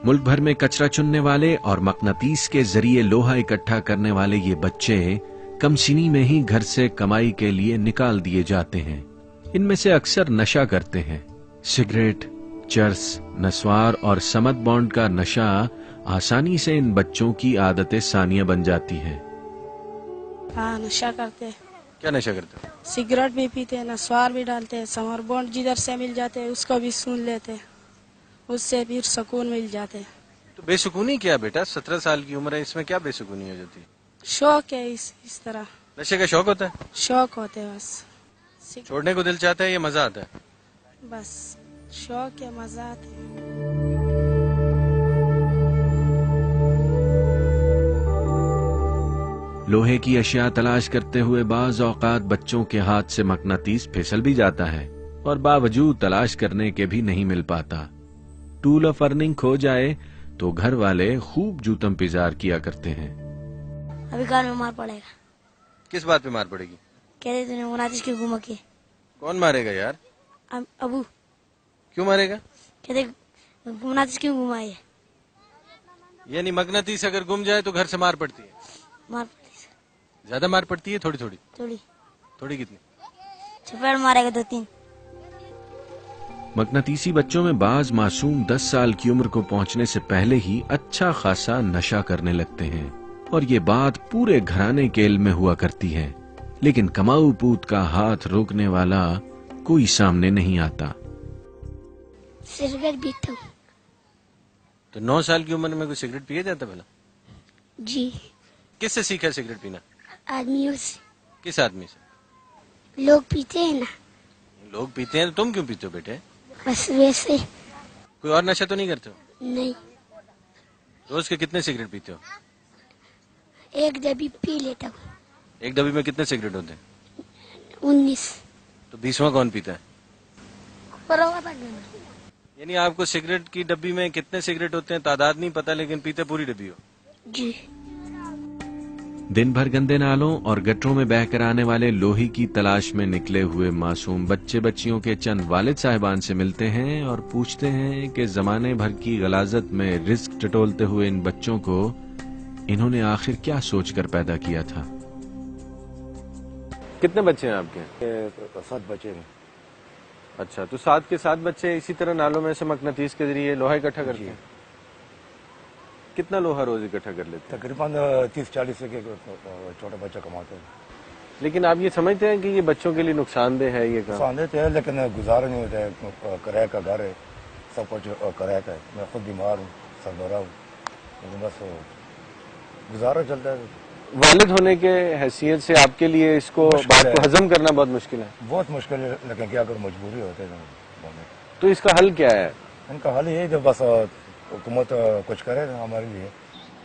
मुल्क भर में कचरा चुनने वाले और मकनातीस के जरिए लोहा इकट्ठा करने वाले ये बच्चे कमसिनी में ही घर से कमाई के लिए निकाल दिए जाते हैं। इनमें से अक्सर नशा करते हैं। सिगरेट, चर्स, नस्वार और समद बॉन्ड का नशा आसानी से इन बच्चों की आदतें सानिया बन जाती हैं। हाँ, नशा करते हैं। क्या नशा करते हो? सिगरेट भी पीते हैं, नस्वार भी डालते हैं, समर बॉन्ड जिधर से मिल जाते हैं उसको भी सुन लेते हैं, उससे फिर सुकून मिल जाते हैं। तो बेसुकूनी क्या बेटा, 17 साल की उम्र है, इसमें क्या बेसुकूनी हो जाती है? शौक है इस तरह। नशे का शौक होता है? शौक होते हैं बस। छोड़ने को दिल चाहता है या मजा आता है? बस शौक है, मजा आते हैं। लोहे की अशिया तलाश करते हुए बाज औकात बच्चों के हाथ से मकनातीस फिसल भी जाता है और बावजूद तलाश करने के भी नहीं मिल पाता। टूल ऑफ अर्निंग खो जाए तो घर वाले खूब जूतम पिजार किया करते हैं। अभी कार में मार पड़ेगा। किस बात पे मार पड़ेगी? कहते तूने मकनातीस क्यों घुमा के? कौन मारेगा यार? अबू। क्यों मारेगा? कहते मकनातीस क्यों घुमाए? यानी मकनातीस अगर गुम जाए तो घर से मार पड़ती है? मार ज्यादा मार पड़ती है? थोड़ी थोड़ी? थोड़ी। थोड़ी कितनी? चपेट मारेगा 2-3। मकनातीसी बच्चों में बाज मासूम 10 साल की उम्र को पहुंचने से पहले ही अच्छा खासा नशा करने लगते हैं और ये बात पूरे घराने के इल्म में हुआ करती है, लेकिन कमाऊ पूत का हाथ रोकने वाला कोई सामने नहीं आता। सिगरेट पीता हूँ। तो 9 साल की उम्र में कोई सिगरेट पिए जाता भला? जी। किससे सीखा सिगरेट पीना? आदमियों से। किस आदमी से? लोग पीते हैं ना। लोग पीते हैं तो तुम क्यों पीते हो बेटे? बस वैसे। कोई और नशा तो नहीं करते हो? नहीं। रोज के कितने सिगरेट पीते हो? एक डब्बी पी लेता हूँ। एक डब्बी में कितने सिगरेट होते हैं? 19। तो 20वां कौन पीता है? बराबर। यानी आपको सिगरेट की डब्बी में कितने सिगरेट होते हैं तादाद नहीं पता, लेकिन पीते पूरी डब्बी हो? जी। दिन भर गंदे नालों और गटरों में बहकर आने वाले लोहे की तलाश में निकले हुए मासूम बच्चे बच्चियों के चंद वालिद साहिबान से मिलते हैं और पूछते हैं कि जमाने भर की गलाजत में रिस्क टटोलते हुए इन बच्चों को इन्होंने आखिर क्या सोचकर पैदा किया था। कितने बच्चे हैं आपके? 7 बच्चे हैं। अच्छा, तो 7 के 7 बच्चे इसी तरह नालों में से मकनातीस के जरिए लोहा इकट्ठा करते हैं? कितना लोहा रोज इकट्ठा कर लेते हैं? तकरीबन 30-40 के छोटे बच्चे कमाते हैं। लेकिन आप ये समझते हैं कि ये बच्चों के लिए नुकसानदेह है ये काम? नुकसानदेह तो है, लेकिन गुजारा नहीं होता है। किराए का घर है, सब कुछ किराए का है। मैं खुद बीमार हूँ, सरदौरा हूँ, लेकिन बस गुजारा चलता है। वालिद होने के हैसियत से आपके लिए इसको बात को हजम करना बहुत मुश्किल है? बहुत मुश्किल है, लेकिन क्या अगर मजबूरी होती है तो इसका हल क्या है? इनका हल ये जो बस हुकूमत कुछ करे हमारे लिए।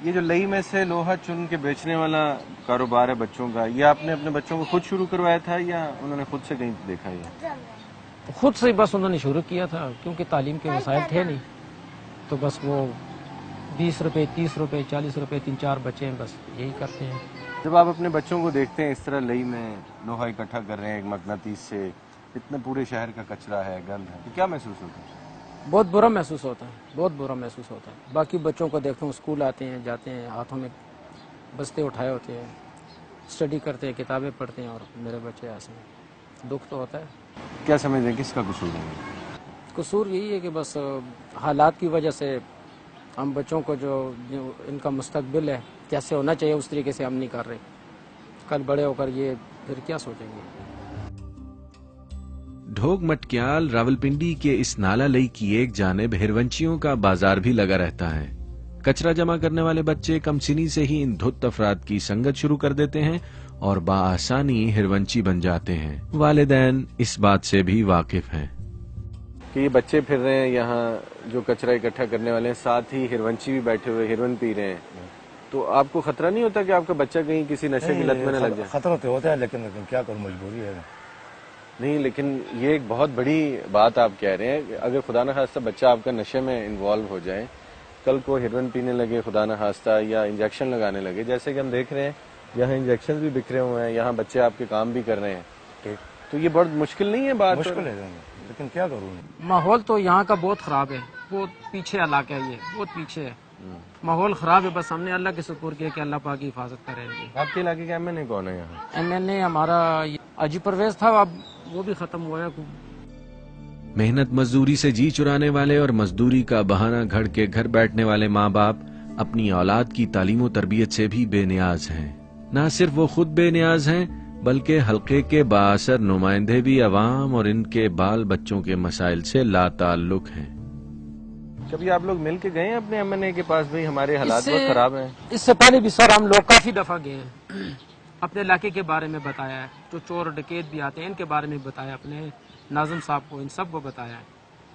ये जो लई में से लोहा चुन के बेचने वाला कारोबार है बच्चों का, ये आपने अपने बच्चों को खुद शुरू करवाया था या उन्होंने खुद से कहीं देखा? ये खुद से बस उन्होंने शुरू किया था, क्योंकि तालीम के वसाइल थे नहीं, तो बस वो 20 रुपए, 30 रुपए, 40 रुपए, 3-4 बच्चे हैं, बस यही करते हैं। जब आप अपने बच्चों को देखते हैं इस तरह लई में लोहा इकट्ठा कर रहे हैं एक मकनातीस से, इतने पूरे शहर का कचरा है, गंद है, तो क्या महसूस होता है? बहुत बुरा महसूस होता है, बहुत बुरा महसूस होता है। बाकी बच्चों को देखता हूँ, स्कूल आते हैं, जाते हैं, हाथों में बस्ते उठाए होते हैं, स्टडी करते हैं, किताबें पढ़ते हैं, और मेरे बच्चे ऐसे हैं। दुख तो होता है। क्या समझते हैं किसका कसूर है? कसूर यही है कि बस हालात की वजह से हम बच्चों को जो इनका मुस्तकबिल है कैसे होना चाहिए उस तरीके से हम नहीं कर रहे। कल बड़े होकर ये फिर क्या सोचेंगे। ढोग मटक्याल रावलपिंडी के इस नाला लई की एक जानिब हिरवंचियों का बाजार भी लगा रहता है। कचरा जमा करने वाले बच्चे कमसिनी से ही इन धुत अफराद की संगत शुरू कर देते हैं और बाआसानी हिरवंची बन जाते हैं। वालिदैन इस बात से भी वाकिफ हैं कि ये बच्चे फिर रहे हैं यहाँ जो कचरा इकट्ठा करने वाले हैं, साथ ही हिरवंची भी बैठे हुए हिरवन पी रहे हैं, तो आपको खतरा नहीं होता कि आपका बच्चा कहीं किसी नशे की लत में न लग जाए? खतरा तो होता है, लेकिन क्या करूँ, मजबूरी है। नहीं, लेकिन ये एक बहुत बड़ी बात आप कह रहे हैं। अगर खुदा न खास्ता बच्चा आपका नशे में इन्वॉल्व हो जाए, कल को हिरवन पीने लगे खुदा न खास्ता, या इंजेक्शन लगाने लगे, जैसे कि हम देख रहे हैं यहाँ इंजेक्शन भी बिखरे हुए हैं, यहाँ बच्चे आपके काम भी कर रहे हैं, तो ये बहुत मुश्किल नहीं है बात? मुश्किल है, लेकिन क्या करूँ। माहौल तो यहाँ का बहुत खराब है, بہت پیچھے علاقہ ہے، یہ بہت پیچھے ہے، ماحول خراب ہے. بس ہم نے اللہ کے شکر کیا کہ اللہ پاک کی حفاظت کرے. آپ کے علاقے کا MNA کون ہے یہاں؟ MNA ہمارا اجی پرویز تھا، اب وہ بھی ختم ہوا ہے. محنت مزدوری سے جی چرانے والے اور مزدوری کا بہانہ گھڑ کے گھر بیٹھنے والے ماں باپ اپنی اولاد کی تعلیم و تربیت سے بھی بے نیاز ہیں. نہ صرف وہ خود بے نیاز ہیں بلکہ حلقے کے بااثر نمائندے بھی عوام اور ان کے بال بچوں کے مسائل سے لا تعلق ہیں. کبھی آپ لوگ مل کے گئے ہیں اپنے MNA کے پاس؟ بھائی ہمارے حالات بہت خراب ہیں. اس سے پہلے بھی سر ہم لوگ کافی دفعہ گئے ہیں، اپنے علاقے کے بارے میں بتایا ہے، جو چور ڈکیت بھی آتے ہیں ان کے بارے میں بتایا، اپنے ناظم صاحب کو ان سب کو بتایا ہے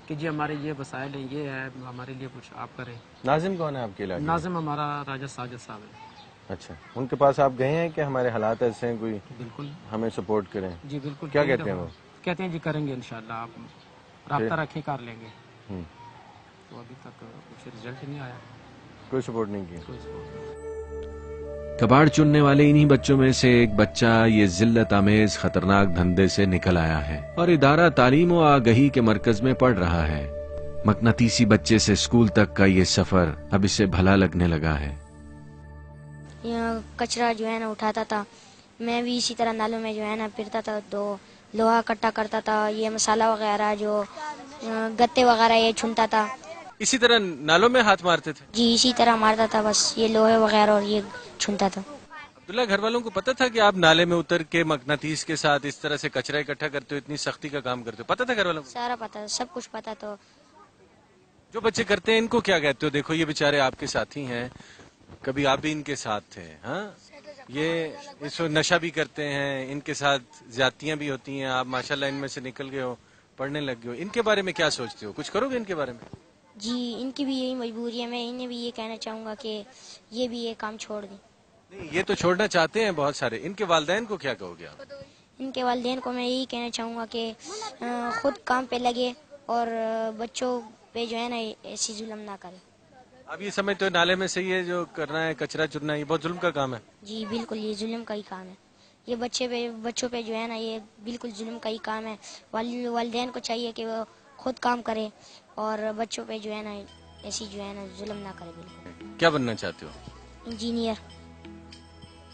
کہ جی ہمارے یہ وسائل ہیں، یہ ہے، ہمارے لیے کچھ آپ کریں. ناظم کون ہے آپ کے علاقے؟ ناظم ہمارا راجہ ساجد صاحب ہے. اچھا، ان کے پاس آپ گئے ہیں کہ ہمارے حالات ایسے ہیں، کوئی بالکل ہمیں سپورٹ کریں؟ جی بالکل. کیا کہتے ہیں وہ؟ کہتے ہیں جی کریں گے انشاءاللہ، آپ رابطہ رکھیں، کر لیں گے. تو ابھی تک کچھ رزلٹ نہیں آیا، کوئی سپورٹ نہیں کیا. کوئی سپورٹ نہیں. کباڑ چننے والے انہی بچوں میں سے ایک بچہ یہ ذلت آمیز خطرناک دھندے سے نکل آیا ہے اور ادارہ تعلیم و آگہی کے مرکز میں پڑھ رہا ہے. مقناطیسی بچے سے اسکول تک کا یہ سفر اب اسے بھلا لگنے لگا ہے. یہاں کچرا جو ہے نا اٹھاتا تھا، میں بھی اسی طرح نالوں میں جو ہے نا پھرتا تھا، تو لوہا اکٹھا کرتا تھا، یہ مسالہ وغیرہ جو گتے وغیرہ یہ چھنتا تھا. اسی طرح نالوں میں ہاتھ مارتے تھے؟ جی اسی طرح مارتا تھا، بس یہ لوہے وغیرہ اور یہ چھنتا تھا. عبداللہ، گھر والوں کو پتا تھا کہ آپ نالے میں اتر کے مقناطیس کے ساتھ اس طرح سے کچرا اکٹھا کرتے ہو، اتنی سختی کا کام کرتے ہو؟ پتا تھا گھر والوں کو؟ سارا پتا، سب کچھ پتا. تو جو بچے کرتے ہیں ان کو کیا کہتے ہو؟ دیکھو یہ بیچارے آپ کے ساتھی ہیں، کبھی آپ بھی ان کے ساتھ تھے. ہاں، یہ اس وقت نشہ بھی کرتے ہیں، ان کے ساتھ زیادتیاں بھی ہوتی ہیں، آپ ماشاءاللہ ان میں سے نکل گئے ہو، پڑھنے لگ گئے ہو. ان کے بارے میں کیا سوچتے ہو؟ کچھ کرو گے ان کے بارے میں؟ جی ان کی بھی یہی مجبوری ہے، میں انہیں بھی یہ کہنا چاہوں گا کہ یہ بھی یہ کام چھوڑ دیں. نہیں، یہ تو چھوڑنا چاہتے ہیں بہت سارے. ان کے والدین کو کیا کہو گے آپ؟ ان کے والدین کو میں یہی کہنا چاہوں گا کہ خود کام پہ لگے اور بچوں پہ جو ہے نا ایسی ظلم نہ کرے. اب یہ سمجھتے ہو نالے میں سے یہ جو کرنا ہے کچرا چننا، یہ بہت ظلم کا کام ہے؟ جی بالکل، یہ ظلم کا ہی کام ہے. یہ بچوں پہ جو ہے نا یہ بالکل ظلم کا ہی کام ہے. والدین کو چاہیے کہ وہ خود کام کرے اور بچوں پہ جو ہے نا ایسی جو ہے نا ظلم نہ کرے. بالکل. کیا بننا چاہتے ہو؟ انجینئر.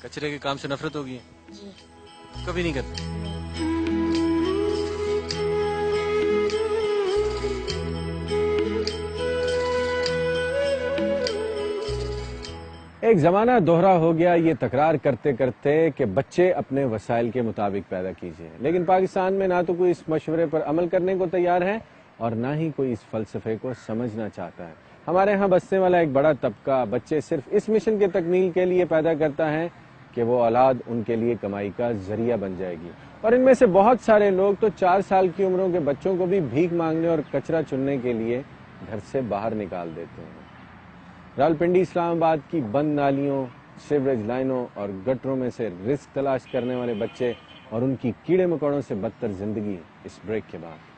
کچرے کے کام سے نفرت ہوگی؟ جی کبھی نہیں کرتے؟ ایک زمانہ دوہرا ہو گیا یہ تکرار کرتے کرتے کہ بچے اپنے وسائل کے مطابق پیدا کیجیے، لیکن پاکستان میں نہ تو کوئی اس مشورے پر عمل کرنے کو تیار ہے اور نہ ہی کوئی اس فلسفے کو سمجھنا چاہتا ہے. ہمارے ہاں بسنے والا ایک بڑا طبقہ بچے صرف اس مشن کے تکمیل کے لیے پیدا کرتا ہے کہ وہ اولاد ان کے لیے کمائی کا ذریعہ بن جائے گی، اور ان میں سے بہت سارے لوگ تو 4 سال کی عمروں کے بچوں کو بھی بھیک مانگنے اور کچرا چننے کے لیے گھر سے باہر نکال دیتے ہیں. راولپنڈی اسلام آباد کی بند نالیوں، سیوریج لائنوں اور گٹروں میں سے رزق تلاش کرنے والے بچے اور ان کی کیڑے مکوڑوں سے بدتر زندگی اس بریک کے بعد.